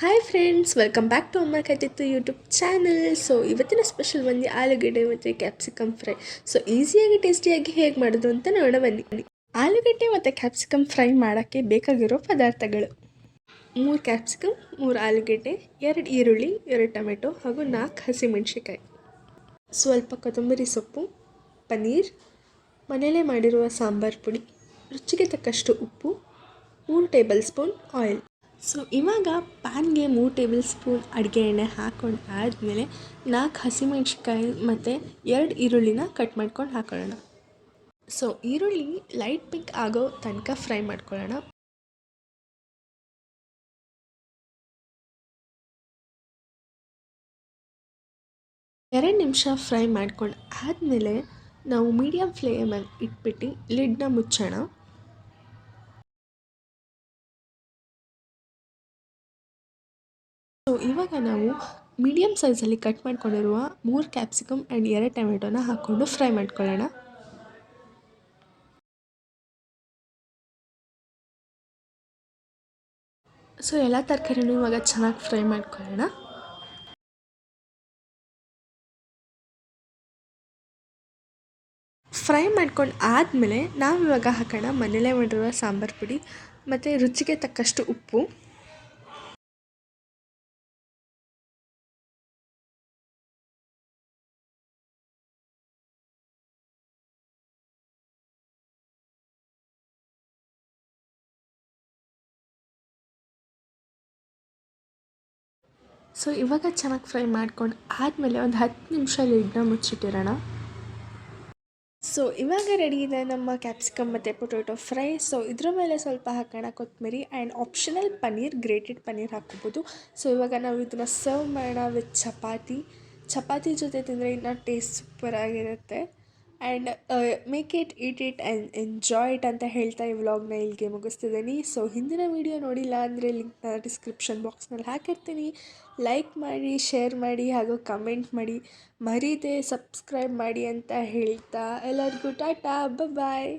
Hi friends, welcome back to ಅಮ್ಮ ಕತ್ತಿತ್ತು YouTube channel. So ಇವತ್ತಿನ ಸ್ಪೆಷಲ್ ಬಂದು ಆಲೂಗಡ್ಡೆ ಮತ್ತು ಕ್ಯಾಪ್ಸಿಕಮ್ ಫ್ರೈ. ಸೊ ಈಸಿಯಾಗಿ ಟೇಸ್ಟಿಯಾಗಿ ಹೇಗೆ ಮಾಡೋದು ಅಂತ ನೋಡೋ ಬನ್ನಿ. ಆಲೂಗಡ್ಡೆ ಮತ್ತು ಕ್ಯಾಪ್ಸಿಕಮ್ ಫ್ರೈ ಮಾಡೋಕ್ಕೆ ಬೇಕಾಗಿರೋ ಪದಾರ್ಥಗಳು: 3 ಕ್ಯಾಪ್ಸಿಕಮ್, 3 ಆಲೂಗಡ್ಡೆ, 2 ಈರುಳ್ಳಿ, 2 ಟೊಮೆಟೊ ಹಾಗೂ 4 ಹಸಿಮೆಣಸಿಕಾಯಿ, ಸ್ವಲ್ಪ ಕೊತ್ತಂಬರಿ ಸೊಪ್ಪು, ಪನ್ನೀರ್, ಮನೆಯಲ್ಲೇ ಮಾಡಿರುವ ಸಾಂಬಾರು ಪುಡಿ, ರುಚಿಗೆ ತಕ್ಕಷ್ಟು ಉಪ್ಪು, 3 ಟೇಬಲ್ ಸ್ಪೂನ್ ಆಯಿಲ್. ಸೊ ಇವಾಗ ಪ್ಯಾನ್ಗೆ 3 ಟೇಬಲ್ ಸ್ಪೂನ್ ಅಡುಗೆ ಎಣ್ಣೆ ಹಾಕ್ಕೊಂಡು ಆದಮೇಲೆ 4 ಹಸಿಮೆಣ್ಸಿಕಾಯಿ ಮತ್ತು 2 ಈರುಳ್ಳಿನ ಕಟ್ ಮಾಡ್ಕೊಂಡು ಹಾಕೊಳ್ಳೋಣ. ಸೊ ಈರುಳ್ಳಿ ಲೈಟ್ ಪಿಂಕ್ ಆಗೋ ತನಕ ಫ್ರೈ ಮಾಡ್ಕೊಳ್ಳೋಣ. ಎರಡು ನಿಮಿಷ ಫ್ರೈ ಮಾಡ್ಕೊಂಡು ಆದಮೇಲೆ ನಾವು ಮೀಡಿಯಮ್ ಫ್ಲೇಮಲ್ಲಿ ಇಟ್ಬಿಟ್ಟು ಲಿಡ್ನ ಮುಚ್ಚೋಣ. ಸೊ ಇವಾಗ ನಾವು ಮೀಡಿಯಮ್ ಸೈಜಲ್ಲಿ ಕಟ್ ಮಾಡ್ಕೊಂಡಿರುವ 3 ಕ್ಯಾಪ್ಸಿಕಮ್ ಆ್ಯಂಡ್ 2 ಟೊಮೆಟೊನ ಹಾಕ್ಕೊಂಡು ಫ್ರೈ ಮಾಡ್ಕೊಳ್ಳೋಣ. ಸೊ ಎಲ್ಲ ತರಕಾರಿನೂ ಇವಾಗ ಚೆನ್ನಾಗಿ ಫ್ರೈ ಮಾಡ್ಕೊಳ್ಳೋಣ. ಫ್ರೈ ಮಾಡ್ಕೊಂಡು ಆದಮೇಲೆ ನಾವು ಇವಾಗ ಹಾಕೋಣ ಮನೆಯಲ್ಲೇ ಮಾಡಿರುವ ಸಾಂಬಾರು ಪುಡಿ ಮತ್ತು ರುಚಿಗೆ ತಕ್ಕಷ್ಟು ಉಪ್ಪು. ಸೊ ಇವಾಗ ಚೆನ್ನಾಗಿ ಫ್ರೈ ಮಾಡ್ಕೊಂಡು ಆದಮೇಲೆ ಒಂದು 10 ನಿಮಿಷ ಲಿಡ್ನ ಮುಚ್ಚಿಟ್ಟಿರೋಣ. ಸೊ ಇವಾಗ ರೆಡಿ ಇದೆ ನಮ್ಮ ಕ್ಯಾಪ್ಸಿಕಮ್ ಮತ್ತು ಪೊಟೊಟೊ ಫ್ರೈ. ಸೊ ಇದ್ರ ಮೇಲೆ ಸ್ವಲ್ಪ ಹಾಕೋಣ ಕೊತ್ತಂಬರಿ and optional paneer, grated paneer ಹಾಕ್ಕೋಬೋದು. ಸೊ ಇವಾಗ ನಾವು ಇದನ್ನು ಸರ್ವ್ ಮಾಡೋಣ ವಿತ್ ಚಪಾತಿ ಜೊತೆ ತಿಂದರೆ ಇನ್ನೂ ಟೇಸ್ಟ್ ಸೂಪರಾಗಿರುತ್ತೆ. And make it, eat it and enjoy it ಅಂತ ಹೇಳ್ತಾ ಈ ವ್ಲಾಗ್ನ ಇಲ್ಲಿಗೆ ಮುಗಿಸ್ತಿದ್ದೀನಿ. ಸೊ ಹಿಂದಿನ ವೀಡಿಯೋ ನೋಡಿಲ್ಲ ಅಂದರೆ ಲಿಂಕ್ನ ಡಿಸ್ಕ್ರಿಪ್ಷನ್ ಬಾಕ್ಸ್ನಲ್ಲಿ ಹಾಕಿರ್ತೀನಿ. ಲೈಕ್ ಮಾಡಿ, ಶೇರ್ ಮಾಡಿ ಹಾಗೂ ಕಮೆಂಟ್ ಮಾಡಿ, ಮರೀದೆ ಸಬ್ಸ್ಕ್ರೈಬ್ ಮಾಡಿ ಅಂತ ಹೇಳ್ತಾ ಎಲ್ಲರಿಗೂ ಟಾಟಾ, ಬಾಯ್.